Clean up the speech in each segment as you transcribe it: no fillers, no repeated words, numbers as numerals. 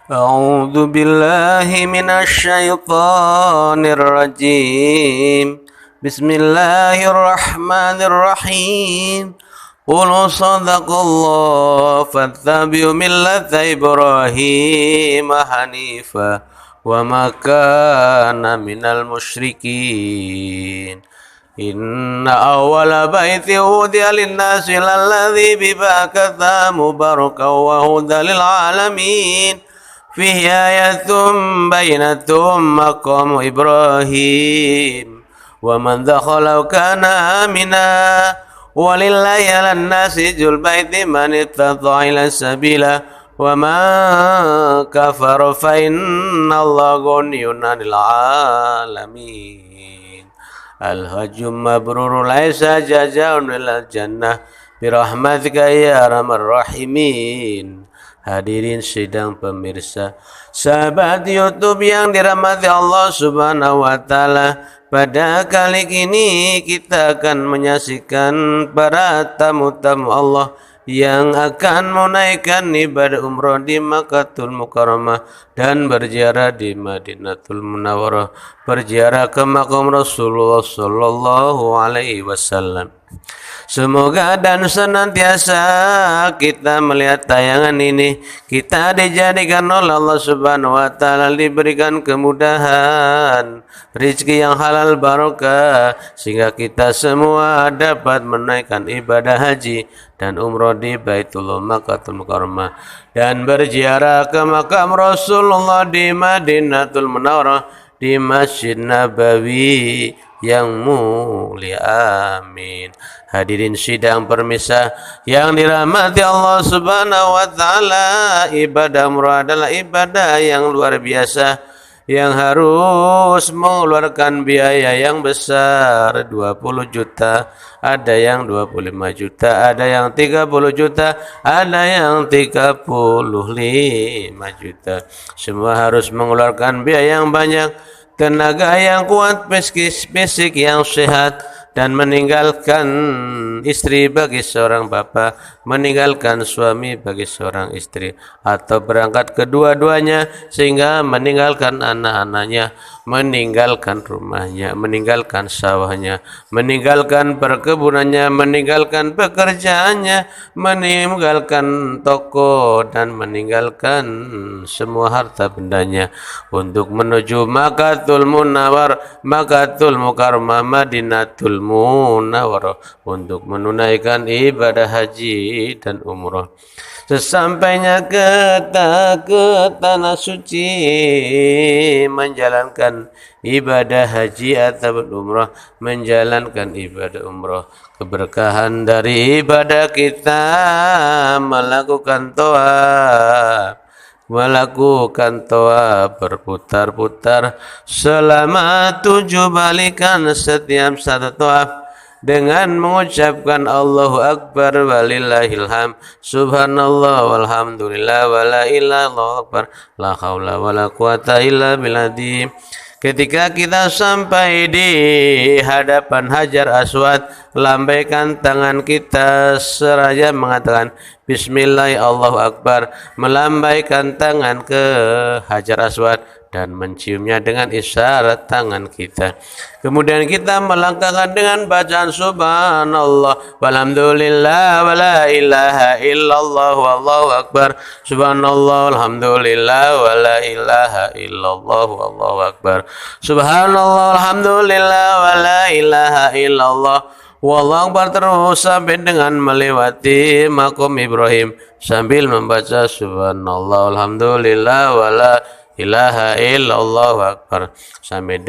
أعوذ بالله من الشيطان الرجيم بسم الله الرحمن الرحيم قل صدق الله فاتبعوا ملة إبراهيم حنيفا وما كان من المشركين إن أول بيت وضع للناس للذي ببكة مباركا وهدى للعالمين فيه آية بينة مقام إبراهيم ومن دخله كان آمنا ولله على الناس حج البيت من استطاع إليه سبيلا وما كفر فإن الله غني عن العالمين الحج مبرور ليس جزاء إلا الجنة برحمتك يا أرحم الراحمين. Hadirin sidang pemirsa, sahabat YouTube yang dirahmati Allah Subhanahu wa taala, pada kali ini kita akan menyaksikan para tamu-tamu Allah yang akan menunaikan ibadah umrah di Makkahul Mukarramah dan berziarah di Madinatul Munawwarah, berziarah ke makam Rasulullah sallallahu alaihi wasallam. Semoga dan senantiasa kita melihat tayangan ini, kita dijadikan oleh Allah Subhanahu wa taala diberikan kemudahan, rezeki yang halal barokah, sehingga kita semua dapat menaikkan ibadah haji dan umrah di Baitullah Makkahul Mukarramah dan berziarah ke makam Rasulullah di Madinatul Munawwarah, di Masjid Nabawi yang mulia. Amin. Hadirin sidang permisa yang dirahmati Allah Subhanahu wa taala, ibadah umrah adalah ibadah yang luar biasa yang harus mengeluarkan biaya yang besar, 20 juta, ada yang 25 juta, ada yang 30 juta, ada yang 35 juta. Semua harus mengeluarkan biaya yang banyak, tenaga yang kuat, fisik yang sehat, dan meninggalkan istri bagi seorang bapak, meninggalkan suami bagi seorang istri, atau berangkat kedua-duanya sehingga meninggalkan anak-anaknya, meninggalkan rumahnya, meninggalkan sawahnya, meninggalkan perkebunannya, meninggalkan pekerjaannya, meninggalkan toko, dan meninggalkan semua harta bendanya untuk menuju Makkahul Munawwarah, Makkahul Mukarramah, Madinatul Munawwarah untuk menunaikan ibadah haji dan umrah. Sesampainya ke tanah suci menjalankan ibadah haji atau umrah, menjalankan ibadah umrah, keberkahan dari ibadah kita melakukan tawaf berputar-putar selama 7 balikan setiap satu tawaf dengan mengucapkan Allahu Akbar walillahil hamd, subhanallah walhamdulillah wala ilaha illallah, la haula wala quwata illa billah. Ketika kita sampai di hadapan Hajar Aswad, lambaikan tangan kita seraya mengatakan Bismillah Allahu Akbar, melambaikan tangan ke Hajar Aswad dan menciumnya dengan isyarat tangan kita. Kemudian kita melangkahkan dengan bacaan subhanallah walhamdulillah wala ilaha illallah wallahu akbar, subhanallah walhamdulillah wala ilaha illallah wallahu akbar, subhanallah walhamdulillah wala ilaha illallah wallahu akbar, terus sampai dengan melewati makom Ibrahim sambil membaca subhanallah walhamdulillah wala ilaha illallah akbar sampai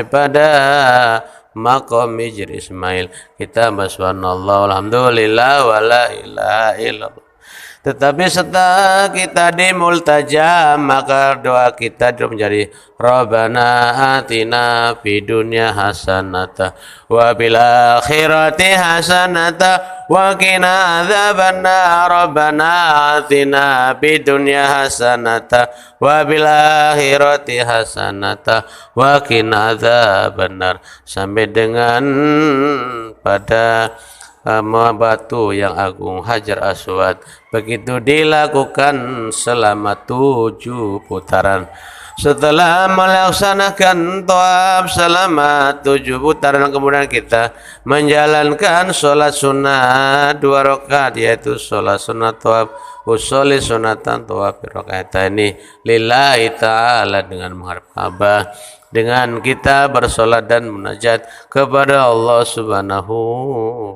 pada maqam Hijr Ismail. Kita subhanallah alhamdulillah wala ilaha illallah. Tetapi setelah kita di multaja, maka doa kita menjadi Rabbana atina fid dunya hasanata wa bil akhirati hasanata wa qina adzabannar. Rabbana atina fid dunya hasanata wa bil akhirati hasanata wa qina adzabannar sampai dengan pada batu yang agung Hajar Aswad. Begitu dilakukan selama 7 putaran. Setelah melaksanakan tawaf selama 7 putaran, kemudian kita menjalankan sholat sunnah 2 rakaat, yaitu sholat sunnah tawaf, usolli sunatan tawaf rakaataini lillahi ta'ala, dengan menghadap Ka'bah, dengan kita bersolat dan munajat kepada Allah Subhanahu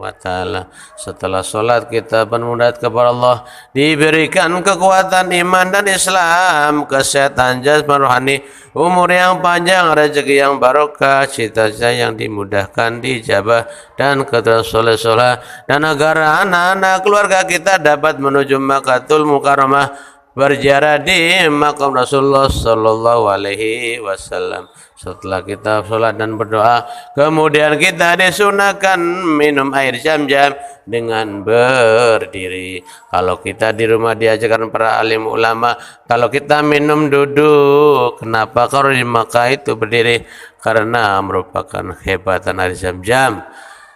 wa Ta'ala. Setelah solat kita bermunajat kepada Allah, diberikan kekuatan iman dan Islam, kesehatan jasmani rohani, umur yang panjang, rezeki yang barokah, cita-cita yang dimudahkan, dijabah, dan keterangan soleh-soleh, dan agar anak-anak keluarga kita dapat menuju Makkahul Mukarramah, berziarah di makam Rasulullah sallallahu alaihi wasallam. Setelah kita sholat dan berdoa, kemudian kita disunahkan minum air Zam-Zam dengan berdiri. Kalau kita di rumah diajarkan para alim ulama, kalau kita minum duduk. Kenapa kalau di Makkah itu berdiri? Karena merupakan kehebatan air Zam-Zam.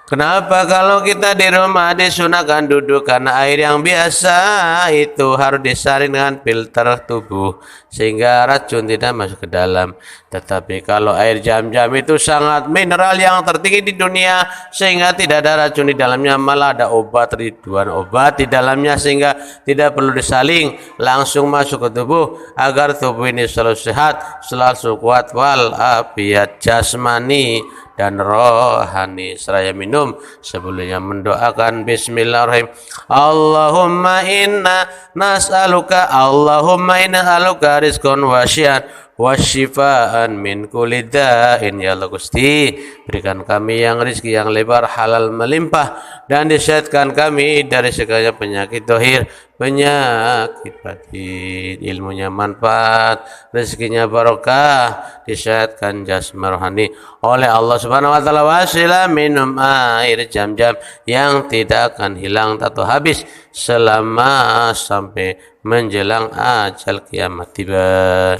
Kenapa kalau kita di rumah disunahkan duduk? Karena air yang biasa itu harus disaring dengan filter tubuh sehingga racun tidak masuk ke dalam. Tetapi kalau air Zam-Zam itu sangat mineral yang tertinggi di dunia sehingga tidak ada racun di dalamnya, malah ada obat, ribuan obat di dalamnya, sehingga tidak perlu disaling, langsung masuk ke tubuh agar tubuh ini selalu sehat, selalu kuat wal afiat jasmani dan rohani. Seraya minum, sebelumnya mendoakan bismillahirrahmanirrahim. Allahumma inna nas'aluka rizqan wasyian wasyifaan min kulli da'in. Ya Allah Gusti, berikan kami yang rezeki yang lebar, halal melimpah, dan disehatkan kami dari segala penyakit zahir, penyakit batin, ilmunya manfaat, rezekinya barokah, disehatkan jasmani rohani oleh Allah Subhanahu wa Ta'ala. Wasilah minum air Zam-Zam yang tidak akan hilang atau habis selama sampai menjelang ajal kiamat tiba.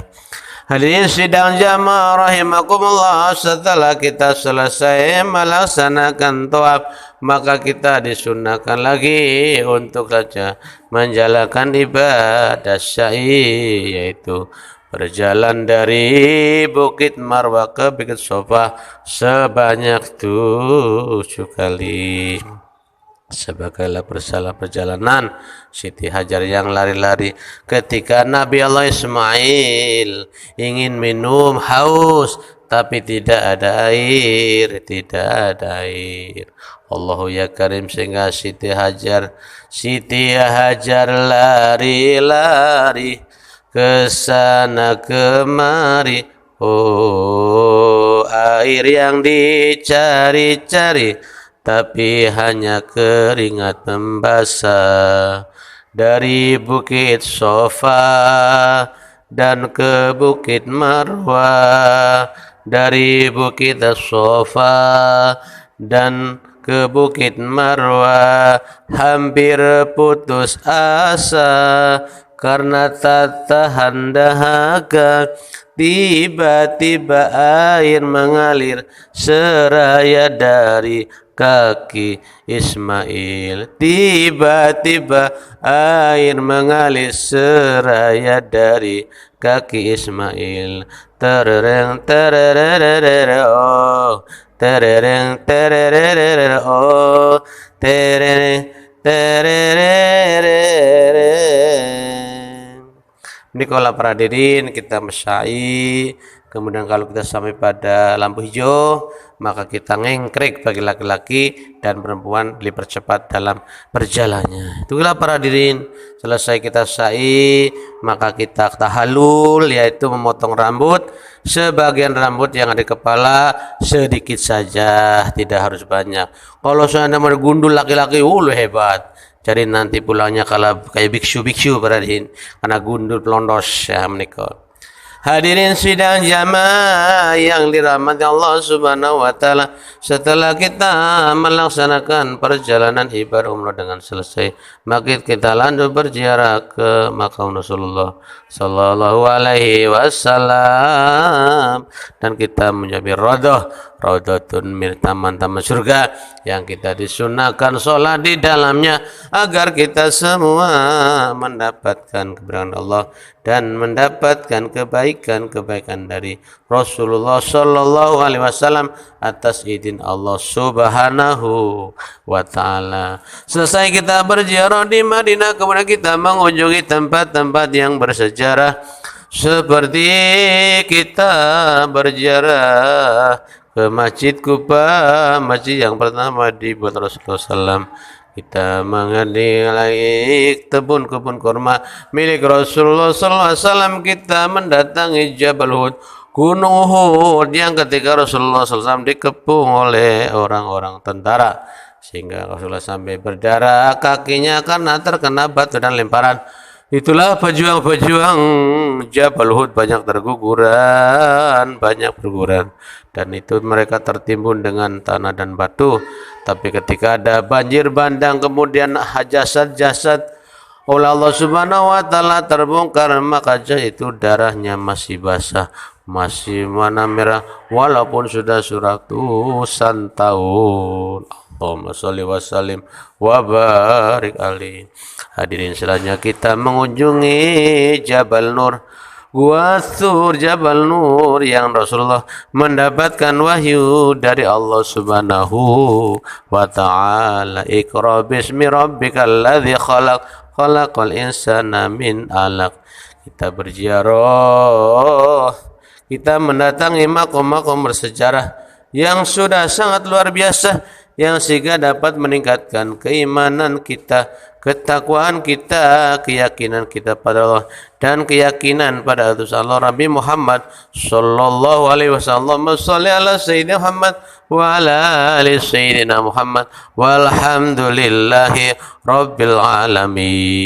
Hadirin sidang jamaah rahimakumullah, setelah kita selesai melaksanakan tawaf, maka kita disunahkan lagi untuk saja menjalankan ibadah sa'i, yaitu berjalan dari Bukit Marwah ke Bukit Sofa sebanyak 7 kali. Sebagaimana perjalanan Siti Hajar yang lari-lari ketika Nabi Allah Ismail ingin minum, haus, tapi tidak ada air, Allahu ya Karim, sehingga Siti Hajar lari-lari ke sana kemari. Oh, air yang dicari-cari, tapi hanya keringat membasah. Dari Bukit Sofa dan ke Bukit Marwah, dari Bukit Sofa dan ke Bukit Marwah, hampir putus asa karena tak tahan dahaga. Tiba-tiba air mengalir seraya dari kaki Ismail. Tiba-tiba air mengalir seraya dari kaki Ismail. Terereng terereng oh, terereng terereng oh, terereng terereng. Ini kalau para hadirin kita mesai, kemudian kalau kita sampai pada lampu hijau, maka kita ngengkrek bagi laki-laki, dan perempuan dipercepat dalam perjalanannya. Itulah para hadirin, selesai kita sa'i, maka kita tahallul, yaitu memotong rambut. Sebagian rambut yang ada di kepala sedikit saja, tidak harus banyak. Kalau seandainya mau gundul laki-laki, hebat. Jadi nanti pulangnya kalau kayak biksu-biksu berarti karena gundul pelondos ya menikah. Hadirin sidang jamaah yang dirahmati Allah Subhanahu wa taala, setelah kita melaksanakan perjalanan ibadah umrah dengan selesai, maka kita lanjut berziarah ke makam Rasulullah sallallahu alaihi wasallam dan kita menjadi Raudatun min taman-taman surga yang kita disunahkan sholat di dalamnya agar kita semua mendapatkan keberkahan Allah dan mendapatkan kebaikan dari Rasulullah sallallahu alaihi wasallam atas izin Allah Subhanahu wa taala. Selesai kita berziarah di Madinah, kemudian kita mengunjungi tempat-tempat yang bersejarah seperti kita berziarah ke Masjid Kuba, masjid yang pertama dibuat Rasulullah SAW. Kita mengenali kebun kurma milik Rasulullah SAW. Kita mendatangi Jabal Hud, Gunung Uhud yang ketika Rasulullah SAW dikepung oleh orang-orang tentara, sehingga Rasulullah sampai berdarah kakinya karena terkena batu dan lemparan. Itulah pejuang-pejuang Jabal Hud, banyak berguguran dan itu mereka tertimbun dengan tanah dan batu. Tapi ketika ada banjir bandang kemudian jasad-jasad oleh Allah Subhanahu wa taala terbongkar, maka itu darahnya masih basah, masih warna merah walaupun sudah ratusan tahun. Allahumma sholli wa sallim wa barik alaihi. Hadirin selanjutnya kita mengunjungi Jabal Nur, Gua Tsur, Jabal Nur yang Rasulullah mendapatkan wahyu dari Allah Subhanahu wa taala. Iqra bismi rabbikal ladzi khalaqal insana min 'alaq. Kita berziarah, kita mendatangi makom-makom bersejarah yang sudah sangat luar biasa, yang sehingga dapat meningkatkan keimanan kita, ketakwaan kita, keyakinan kita pada Allah dan keyakinan pada utusan Allah Nabi Muhammad sallallahu alaihi wasallam. Shalli ala sayyidina Muhammad wa ala ali sayyidina Muhammad walhamdulillahi rabbil alamin.